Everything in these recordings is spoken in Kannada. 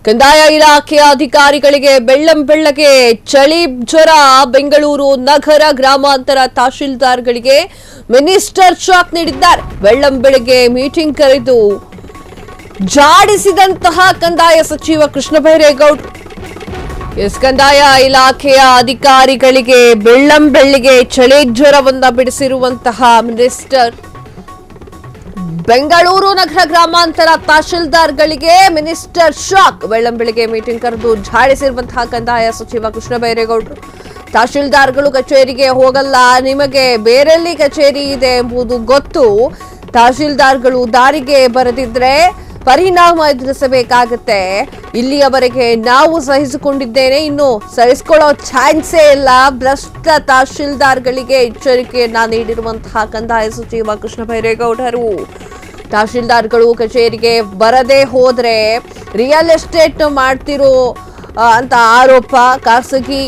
ಕಂದಾಯ ಇಲಾಖೆಯ ಅಧಿಕಾರಿಗಳಿಗೆ ಬೆಳ್ಳಂಬೆಳ್ಳಗೆ ಚಳಿ ಜ್ವರ. ಬೆಂಗಳೂರು ನಗರ ಗ್ರಾಮಾಂತರ ತಹಶೀಲ್ದಾರ್ಗಳಿಗೆ ಮಿನಿಸ್ಟರ್ ಶಾಕ್ ನೀಡಿದ್ದಾರೆ. ಬೆಳ್ಳಂಬೆಳಗ್ಗೆ ಮೀಟಿಂಗ್ ಕರೆದು ಜಾಡಿಸಿದಂತಹ ಕಂದಾಯ ಸಚಿವ ಕೃಷ್ಣ ಬೈರೇಗೌಡ ಕಂದಾಯ ಇಲಾಖೆಯ ಅಧಿಕಾರಿಗಳಿಗೆ ಬೆಳ್ಳಂಬೆಳ್ಳಿಗೆ ಚಳಿ ಜ್ವರವನ್ನ ಬಿಡಿಸಿರುವಂತಹ ಮಿನಿಸ್ಟರ್. ಬೆಂಗಳೂರು ನಗರ ಗ್ರಾಮಾಂತರ ತಹಶೀಲ್ದಾರ್ಗಳಿಗೆ ಮಿನಿಸ್ಟರ್ ಶಾಕ್. ಬೆಳ್ಳಂಬೆಳಗ್ಗೆ ಮೀಟಿಂಗ್ ಕರೆದು ಝಾಡಿಸಿರುವಂತಹ ಕಂದಾಯ ಸಚಿವ ಕೃಷ್ಣ ಬೈರೇಗೌಡರು. ತಹಶೀಲ್ದಾರ್ಗಳು ಕಚೇರಿಗೆ ಹೋಗಲ್ಲ, ನಿಮಗೆ ಬೇರೆಲ್ಲಿ ಕಚೇರಿ ಇದೆ ಎಂಬುದು ಗೊತ್ತು. ತಹಶೀಲ್ದಾರ್ಗಳು ದಾರಿಗೆ ಬರೆದಿದ್ರೆ ಪರಿಣಾಮ ಎದುರಿಸಬೇಕಾಗತ್ತೆ. ಇಲ್ಲಿಯವರೆಗೆ ನಾವು ಸಹಿಸಿಕೊಂಡಿದ್ದೇನೆ, ಇನ್ನು ಸಹಿಸಿಕೊಳ್ಳೋ ಚಾನ್ಸೇ ಇಲ್ಲ. ಭ್ರಷ್ಟ ತಹಶೀಲ್ದಾರ್ಗಳಿಗೆ ಎಚ್ಚರಿಕೆಯನ್ನ ನೀಡಿರುವಂತಹ ಕಂದಾಯ ಸಚಿವ ಕೃಷ್ಣ ಬೈರೇಗೌಡರು. ತಹಶೀಲ್ದಾರ್ಗಳು ಕಚೇರಿಗೆ ಬರದೇ ಹೋದ್ರೆ ರಿಯಲ್ ಎಸ್ಟೇಟ್ ಮಾಡ್ತಿರೋ ಅಂತ ಆರೋಪ. ಖಾಸಗಿ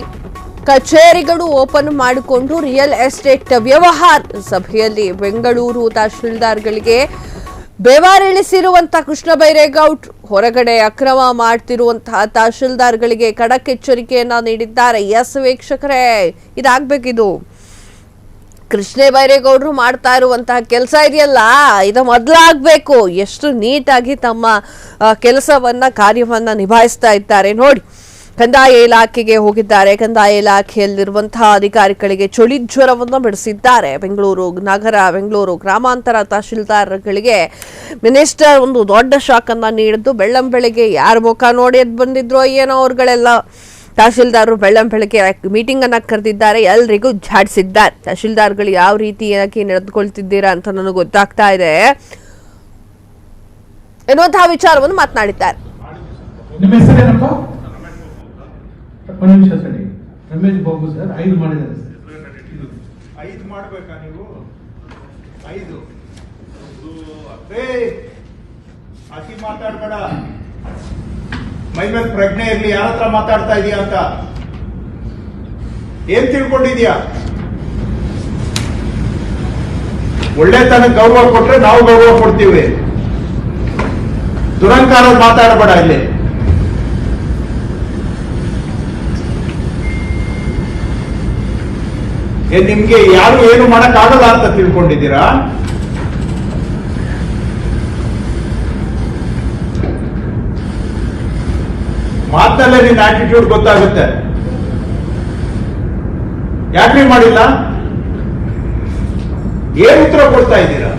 ಕಚೇರಿಗಳು ಓಪನ್ ಮಾಡಿಕೊಂಡು ರಿಯಲ್ ಎಸ್ಟೇಟ್ ವ್ಯವಹಾರ. ಸಭೆಯಲ್ಲಿ ಬೆಂಗಳೂರು ತಹಶೀಲ್ದಾರ್ಗಳಿಗೆ ಬೆವರಿಳಿಸಿರುವಂತಹ ಕೃಷ್ಣ ಬೈರೇಗೌಡ ಹೊರಗಡೆ ಅಕ್ರಮ ಮಾಡ್ತಿರುವಂತಹ ತಹಶೀಲ್ದಾರ್ಗಳಿಗೆ ಖಡಕ್ ಎಚ್ಚರಿಕೆಯನ್ನ ನೀಡಿದ್ದಾರೆ. ಎಸ್ ವೀಕ್ಷಕರೇ, ಇದಾಗಬೇಕಿದು. ಕೃಷ್ಣ ಬೈರೇಗೌಡರು ಮಾಡ್ತಾ ಇರುವಂತಹ ಕೆಲಸ ಇದೆಯಲ್ಲ, ಇದು ಮೊದಲಾಗಬೇಕು. ಎಷ್ಟು ನೀಟಾಗಿ ತಮ್ಮ ಕಾರ್ಯವನ್ನ ನಿಭಾಯಿಸ್ತಾ ಇದ್ದಾರೆ ನೋಡಿ. ಕಂದಾಯ ಇಲಾಖೆಗೆ ಹೋಗಿದ್ದಾರೆ. ಕಂದಾಯ ಇಲಾಖೆಯಲ್ಲಿರುವಂತಹ ಅಧಿಕಾರಿಗಳಿಗೆ ಚಳಿ ಜ್ವರವನ್ನು ಬಿಡಿಸಿದ್ದಾರೆ. ಬೆಂಗಳೂರು ನಗರ, ಬೆಂಗಳೂರು ಗ್ರಾಮಾಂತರ ತಹಶೀಲ್ದಾರ್ಗಳಿಗೆ ಮಿನಿಸ್ಟರ್ ಒಂದು ದೊಡ್ಡ ಶಾಕ್ ಅನ್ನ ನೀಡಿದ್ದು, ಬೆಳ್ಳಂಬೆಳಗ್ಗೆ ಯಾರ ಮುಖ ನೋಡಿ ಎದ್ದು ಬಂದಿದ್ರೋ ಏನೋ ಅವ್ರುಗಳೆಲ್ಲ ತಹಶೀಲ್ದಾರರು ಬೆಳ್ಳಂಬೆಳಗ್ಗೆ ಮೀಟಿಂಗ್ ಅನ್ನ ಕರೆದಿದ್ದಾರೆ. ಎಲ್ರಿಗೂ ಝಾಡಿಸಿದ್ದಾರೆ. ತಹಶೀಲ್ದಾರ್ಗಳು ಯಾವ ರೀತಿಯಾಗಿ ನಡೆದುಕೊಳ್ತಿದ್ದೀರಾ ಅಂತ ನನಗೆ ಗೊತ್ತಾಗ್ತಾ ಇದೆ ಎನ್ನುವಂತಹ ವಿಚಾರವನ್ನು ಮಾತನಾಡಿದ್ದಾರೆ. ಒಂದು ನಿಮಿಷ ಸರಿ. ರಮೇಶ್ ಬಾಬು ಸರ್ 5 ಮಾಡಿದ್ದಾರೆ ಸರ್. 5 ಮಾಡ್ಬೇಕಾ ನೀವು? 5 ಅತಿ ಮಾತಾಡ್ಬೇಡ. ಮೈ ಮೇಲೆ ಪ್ರಜ್ಞೆ ಇರ್ಲಿ. ಯಾರ ಹತ್ರ ಮಾತಾಡ್ತಾ ಇದೀಯ ಅಂತ ಏನ್ ತಿಳ್ಕೊಂಡಿದ್ಯಾ? ಒಳ್ಳೆತನಕ್ಕೆ ಗೌರವ ಕೊಟ್ರೆ ನಾವು ಗೌರವ ಕೊಡ್ತೀವಿ. ದುರಂಕಾರ ಮಾತಾಡಬೇಡ ಇಲ್ಲಿ. ನಿಮ್ಗೆ ಯಾರು ಏನು ಮಾಡಕ್ ಆಗಲ್ಲ ಅಂತ ತಿಳ್ಕೊಂಡಿದ್ದೀರಾ? ಮಾತಲ್ಲೇ ನಿನ್ನ ಆಟಿಟ್ಯೂಡ್ ಗೊತ್ತಾಗುತ್ತೆ. ಯಾಕೆ ಮಾಡಿಲ್ಲ? ಏನ್ ಉತ್ತರ ಕೊಡ್ತಾ ಇದ್ದೀರಾ?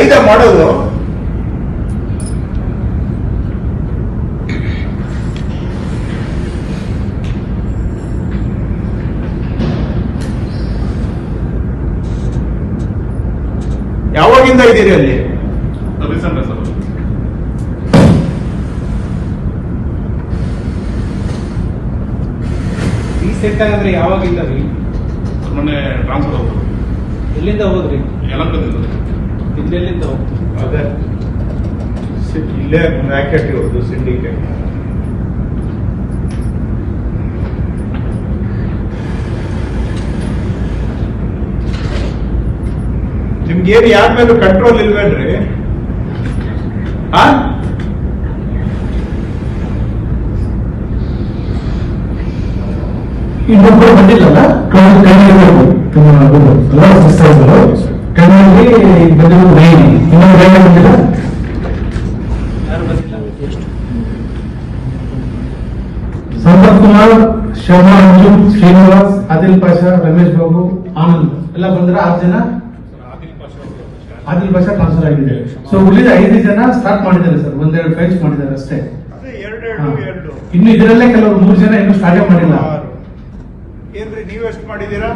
ಐದ ಮಾಡೋದು ಯಾವಾಗಿಂದ ಇದ್ದೀರಿ ಅಲ್ಲಿ? ಈ ಸೆಟ್ ಆಗಂದ್ರೆ ಯಾವಾಗಿಂದ ರೀ? ಮೊನ್ನೆ ಟ್ರಾನ್ಸ್ಫರ್ ಹೋಗ್ಬೋದು. ಎಲ್ಲಿಂದ ಹೋದ್ರಿ? ಯಲಹಂಕದಿಂದ. ಇಲ್ಲೆಲ್ಲಿಂದ ಹೋಗ್ತೀವಿ? ಅದೇ ಇಲ್ಲೇ ರ್ಯಾಕೆಟ್ ಇರೋದು ಸಿಂಡಿಕೇಟ್. ನಿಮ್ಗೇನು ಯಾರ ಮೇಲೂ ಕಂಟ್ರೋಲ್ ಇಲ್ವೇನ್ರಿ? ಇನ್ನೊಬ್ಬರು ಬಂದಿಲ್ಲಲ್ಲ, ಸಂಪತ್ ಕುಮಾರ್, ಶರ್ಮಾ, ಅರ್ಜುನ್, ಶ್ರೀನಿವಾಸ್, ಆದಿಲ್ ಪಾಷಾ, ರಮೇಶ್ ಬಾಬು, ಆನಂದ್ ಎಲ್ಲ ಬಂದ್ರೆ 6 ಜನ. ಆದಿಲ್ ಪಾಷಾ ಟ್ರಾನ್ಸ್ಫರ್ ಆಗಿದೆ. ಸೊ ಉಳಿದ 5 ಜನ ಸ್ಟಾರ್ಟ್ ಮಾಡಿದ್ದಾರೆ ಸರ್. 1-2 ಫೈಲ್ಸ್ ಮಾಡಿದ್ದಾರೆ ಅಷ್ಟೇ. ಇನ್ನು ಇದರಲ್ಲೇ ಕೆಲವರು 3 ಜನ ಇನ್ನು ಸ್ಟಾರ್ಟ್ ಮಾಡಿಲ್ಲ. ಏನ್ರಿ ನೀವು ಎಷ್ಟು ಮಾಡಿದ್ದೀರಾ?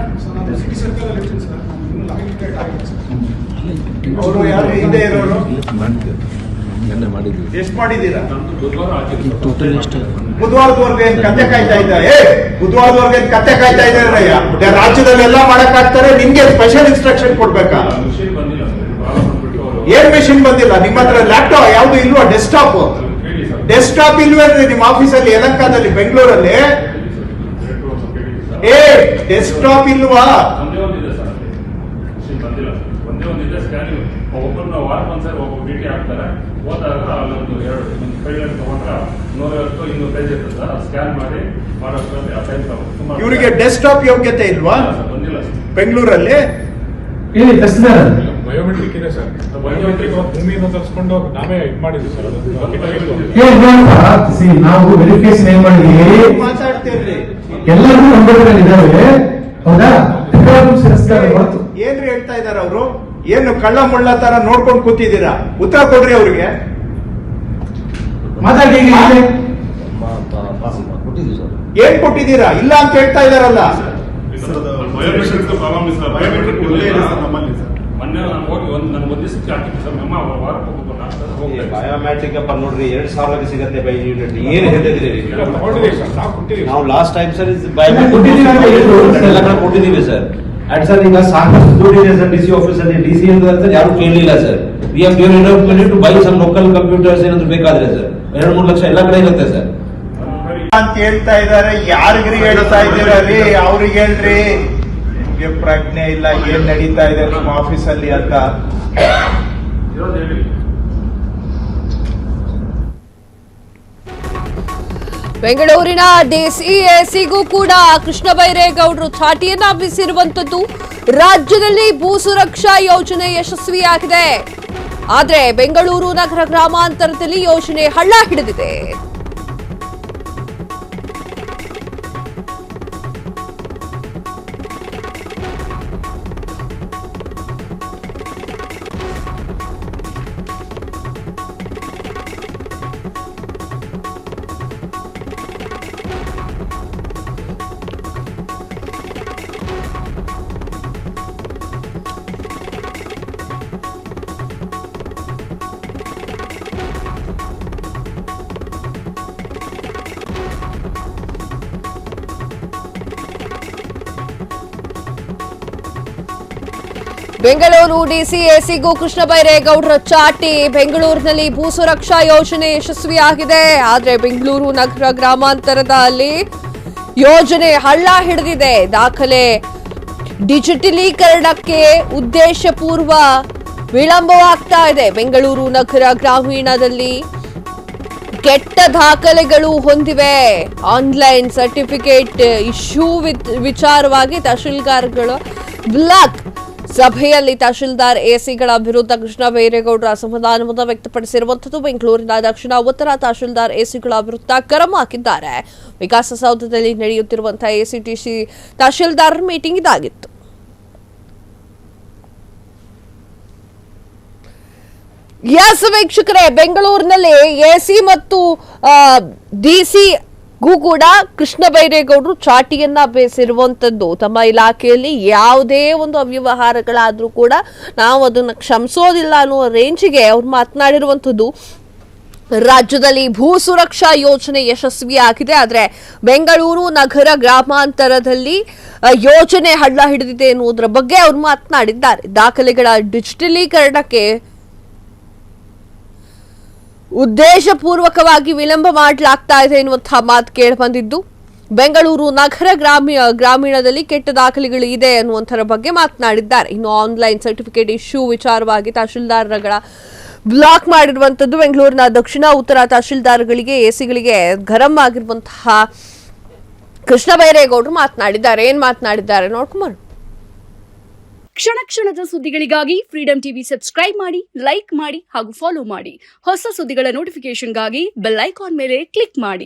ಅವರು ಯಾರು ಹಿಂದೆ ಇರೋರು ಎಷ್ಟು ಮಾಡಿದ್ದೀರಾ? ಬುಧವಾರದವರೆಗೆ ಏನ್ ಕತ್ತೆ ಕಾಯ್ತಾ ಇದ್ದಾರೆ? ಬುಧವಾರದವರೆಗೆ ಏನ್ ಕತ್ತೆ ಕಾಯ್ತಾ ಇದ್ದಾರಯ್ಯ? ರಾಜ್ಯದಲ್ಲಿ ಎಲ್ಲ ಮಾಡಕ್ ಆಗ್ತಾರೆ, ನಿಮ್ಗೆ ಸ್ಪೆಷಲ್ ಇನ್ಸ್ಟ್ರಕ್ಷನ್ ಕೊಡ್ಬೇಕಾ? ಏನ್ ಮೆಷಿನ್ ಬಂದಿಲ್ಲ ನಿಮ್ಮ ಹತ್ರ? ಲ್ಯಾಪ್ಟಾಪ್ ಯಾವ್ದು ಇಲ್ವಾ? ಡೆಸ್ಕ್ಟಾಪ್ ಇಲ್ವೇನ್ರಿ ನಿಮ್ಮ ಆಫೀಸಲ್ಲಿ? ಯಲಹಂಕದಲ್ಲಿ, ಬೆಂಗಳೂರಲ್ಲಿ ಡೆಸ್ಕ್ಟಾಪ್ ಇಲ್ವಾ? ಒಂದಿದೆ ಸ್ಕ್ಯಾನಿಂಗ್ ಒಬ್ಬರನ್ನ ವಾರಕ್ಕೊಂದ್ಸರಿ ಒಬ್ಬ ಭೇಟಿ ಆಗ್ತಾರೆ. ಹೋದಾಗ ಅಲ್ಲೊಂದು 2 ಫೈಲ್ ತಗೊಂಡ್ರೆ 150-200 ಪೇಜ್ ಇರ್ತದೆ ಸರ್. ಸ್ಕ್ಯಾನ್ ಮಾಡಿ ಮಾಡೋದ್ರಲ್ಲಿ ಆ ಟೈಮ್ ತಗೊಂಡು ಇವರಿಗೆ ಡೆಸ್ಕ್ಟಾಪ್ ಯೋಗ್ಯತೆ ಇಲ್ವಾ ಬಂದಿಲ್ಲ ಸರ್ ಬೆಂಗಳೂರಲ್ಲಿ? ಹೇಳಿ ತರಿಸಿದಾರ ಬಯೋಮೆಟ್ರಿಕ್ ಇದೆ ಸರ್. ಬಯೋಮೆಟ್ರಿಕ್ ಭೂಮಿಯಿಂದ ತರಿಸ್ಕೊಂಡು ನಾವೇ ಇದು ಮಾಡಿದ್ವಿ ಸರ್. ನಾವು ವೆರಿಫಿಕೇಶನ್ ಏನ್ ಮಾಡಿದ್ವಿ, ಮಾತಾಡ್ತೀರಿ ಎಲ್ಲರಿಗೂ ನಂಬರ್ಗಳು ಇದಾವೆ ಹೌದಾ? ಹೊರತು ಏನ್ರಿ ಹೇಳ್ತಾ ಇದಾರೆ ಅವರು? ಏನು ಕಳ್ಳ ಮುಳ್ಳ ತರ ನೋಡ್ಕೊಂಡು ಕೂತಿದ್ದೀರಾ? ಉತ್ತರ ಕೊಡ್ರಿ ಅವ್ರಿಗೆ. ಮಾತಾಡಿ ಏನ್ ಕೊಟ್ಟಿದ್ದೀರಾ? ಇಲ್ಲ ಅಂತ ಹೇಳ್ತಾ ಇದಾರಲ್ಲ. ಬಯೋಮೆಟ್ರಿಕ್ ಪ್ರಾಬ್ಲಮ್ ಇದೆ ಸರ್. ಬಯೋಮೆಟ್ರಿಕ್ ಮೊನ್ನೆ ನಾನು ಹೋಗಿ ನಾನು ಒಂದು ದಿವಸಕ್ಕೆ ಹಾಕಿದ್ದೆ ಸರ್. ನಮ್ಮ ವಾರಕ್ಕೆ ಹೋಗ್ಬೇಕು. ಬಯೋಮೆಟ್ರಿಕ್ ಅಪ್ಪ ನೋಡ್ರಿ 2,000 ಸಿಗುತ್ತೆ ಬೈ ಯೂನಿಟ್. ಏನ್ ಹೇಳಿದ್ರಿ ನೋಡಿದೀವಿ ಸರ್, ನಾವು ಕೊಟ್ಟಿದ್ದೀವಿ. ನಾವು ಲಾಸ್ಟ್ ಟೈಮ್ ಸರ್ ಕೊಟ್ಟಿದ್ದೀವಿ ಅಂತ ಹೇಳಿದ್ರು. ಎಲ್ಲ ಕಡೆ ಕೊಟ್ಟಿದ್ದೀವಿ ಸರ್. ಅಂಡ್ ಸರ್ ಈಗ ಸಾಕಷ್ಟು ದುಡ್ಡು ಇದೆ ಸರ್ ಡಿಸಿ ಆಫೀಸ್ ಅಲ್ಲಿ. ಡಿಸಿ ಅಂತ ಯಾರು ಕೇಳಲಿಲ್ಲ sir. We have given enough money to buy some local computers ಏನಾದ್ರು ಬೇಕಾದ್ರೆ ಸರ್. 2-3 ಲಕ್ಷ ಎಲ್ಲ ಕಡೆ ಇರುತ್ತೆ ಸರ್ ಅಂತ ಹೇಳ್ತಾ ಇದಾರೆ. ಯಾರಿಗ್ರಿ ಹೇಳ್ತಾ ಇದ್ದೀರಾ ರೀ? ಅವ್ರಿಗೆ ಹೇಳ್ರಿ. ನಿಮ್ಗೆ ಪ್ರಜ್ಞೆ ಇಲ್ಲ, ಏನ್ ನಡೀತಾ ಇದೆ ನಿಮ್ಮ ಆಫೀಸಲ್ಲಿ ಅಂತ. ಇರೋದು ಹೇಳಿ. ಬೆಂಗಳೂರಿನ ಡಿಸಿಎಸಿಗೂ ಕೂಡ ಕೃಷ್ಣ ಬೈರೇಗೌಡರು ಚಾಟಿಯನ್ನ ಬೀಸಿರುವಂತದ್ದು. ರಾಜ್ಯದಲ್ಲಿ ಭೂ ಸುರಕ್ಷಾ ಯೋಜನೆ ಯಶಸ್ವಿಯಾಗಿದೆ, ಆದ್ರೆ ಬೆಂಗಳೂರು ನಗರ ಗ್ರಾಮಾಂತರದಲ್ಲಿ ಯೋಜನೆ ಹಳ್ಳ ಹಿಡಿದಿದೆ. ಬೆಂಗಳೂರು ಡಿಸಿಎಸಿಗೂ ಕೃಷ್ಣ ಬೈರೇಗೌಡರ ಚಾಟಿ. ಬೆಂಗಳೂರಿನಲ್ಲಿ ಭೂ ಸುರಕ್ಷಾ ಯೋಜನೆ ಯಶಸ್ವಿಯಾಗಿದೆ, ಆದ್ರೆ ಬೆಂಗಳೂರು ನಗರ ಗ್ರಾಮಾಂತರದಲ್ಲಿ ಯೋಜನೆ ಹಳ್ಳ ಹಿಡಿದಿದೆ. ದಾಖಲೆ ಡಿಜಿಟಲೀಕರಣಕ್ಕೆ ಉದ್ದೇಶಪೂರ್ವ ವಿಳಂಬವಾಗ್ತಾ ಇದೆ. ಬೆಂಗಳೂರು ನಗರ ಗ್ರಾಮೀಣದಲ್ಲಿ ಕೆಟ್ಟ ದಾಖಲೆಗಳು ಹೊಂದಿವೆ. ಆನ್ಲೈನ್ ಸರ್ಟಿಫಿಕೇಟ್ ಇಶ್ಯೂ ವಿಚಾರವಾಗಿ ತಹಶೀಲ್ದಾರ್ಗಳ ಬ್ಲಾಕ್ ಸಭೆಯಲ್ಲಿ ತಹಶೀಲ್ದಾರ್ ಎಸಿಗಳ ವಿರುದ್ಧ ಕೃಷ್ಣ ಬೈರೇಗೌಡರ ಅಸಮಾಧಾನವನ್ನು ವ್ಯಕ್ತಪಡಿಸಿರುವಂತದ್ದು. ಬೆಂಗಳೂರಿನ ದಕ್ಷಿಣ ಉತ್ತರ ತಹಶೀಲ್ದಾರ್ ಎಸಿಗಳ ವಿರುದ್ಧ ಗರಂ ಹಾಕಿದ್ದಾರೆ. ವಿಕಾಸಸೌಧದಲ್ಲಿ ನಡೆಯುತ್ತಿರುವಂತಹ ಎಸಿಟಿಸಿ ತಹಶೀಲ್ದಾರ್ ಮೀಟಿಂಗ್ ಇದಾಗಿತ್ತು. ಎಸ್ ವೀಕ್ಷಕರೇ, ಬೆಂಗಳೂರಿನಲ್ಲಿ ಎಸಿ ಮತ್ತು ಡಿಸಿ ಕೂಡ ಕೃಷ್ಣ ಬೈರೇಗೌಡರು ಚಾಟಿಯನ್ನ ಬೇಸಿರುವಂತದ್ದು. ತಮ್ಮ ಇಲಾಖೆಯಲ್ಲಿ ಯಾವುದೇ ಒಂದು ಅವ್ಯವಹಾರಗಳಾದ್ರೂ ಕೂಡ ನಾವು ಅದನ್ನ ಕ್ಷಮಿಸೋದಿಲ್ಲ ಅನ್ನೋ ರೇಂಜಿಗೆ ಅವ್ರು ಮಾತನಾಡಿರುವಂತದ್ದು. ರಾಜ್ಯದಲ್ಲಿ ಭೂ ಸುರಕ್ಷಾ ಯೋಜನೆ ಯಶಸ್ವಿಯಾಗಿದೆ, ಆದ್ರೆ ಬೆಂಗಳೂರು ನಗರ ಗ್ರಾಮಾಂತರದಲ್ಲಿ ಯೋಜನೆ ಹಳ್ಳ ಹಿಡಿದಿದೆ ಎನ್ನುವುದರ ಬಗ್ಗೆ ಅವ್ರು ಮಾತನಾಡಿದ್ದಾರೆ. ದಾಖಲೆಗಳ ಡಿಜಿಟಲೀಕರಣಕ್ಕೆ ಉದ್ದೇಶಪೂರ್ವಕವಾಗಿ ವಿಳಂಬ ಮಾಡಲಾಗ್ತಾ ಇದೆ ಎನ್ನುವಂತಹ ಮಾತು ಕೇಳಿಬಂದಿದ್ದು. ಬೆಂಗಳೂರು ನಗರ ಗ್ರಾಮೀಣದಲ್ಲಿ ಕೆಟ್ಟ ದಾಖಲೆಗಳು ಇದೆ ಅನ್ನುವಂಥರ ಬಗ್ಗೆ ಮಾತನಾಡಿದ್ದಾರೆ. ಇನ್ನು ಆನ್ಲೈನ್ ಸರ್ಟಿಫಿಕೇಟ್ ಇಶ್ಯೂ ವಿಚಾರವಾಗಿ ತಹಶೀಲ್ದಾರ್ಗಳ ಬ್ಲಾಕ್ ಮಾಡಿರುವಂತದ್ದು. ಬೆಂಗಳೂರಿನ ದಕ್ಷಿಣ ಉತ್ತರ ತಹಶೀಲ್ದಾರ್ಗಳಿಗೆ ಎಸಿಗಳಿಗೆ ಗರಂ ಆಗಿರುವಂತಹ ಕೃಷ್ಣ ಬೈರೇಗೌಡರು ಮಾತನಾಡಿದ್ದಾರೆ. ಏನ್ ಮಾತನಾಡಿದ್ದಾರೆ ನೋಡ್ಕೊಂಬರು. ಕ್ಷಣ ಕ್ಷಣದ ಸುದ್ದಿಗಳಿಗಾಗಿ ಫ್ರೀಡಂ ಟಿವಿ ಸಬ್ಸ್ಕ್ರೈಬ್ ಮಾಡಿ, ಲೈಕ್ ಮಾಡಿ ಹಾಗೂ ಫಾಲೋ ಮಾಡಿ. ಹೊಸ ಸುದ್ದಿಗಳ ನೋಟಿಫಿಕೇಶನ್ಗಾಗಿ ಬೆಲ್ ಐಕಾನ್ ಮೇಲೆ ಕ್ಲಿಕ್ ಮಾಡಿ.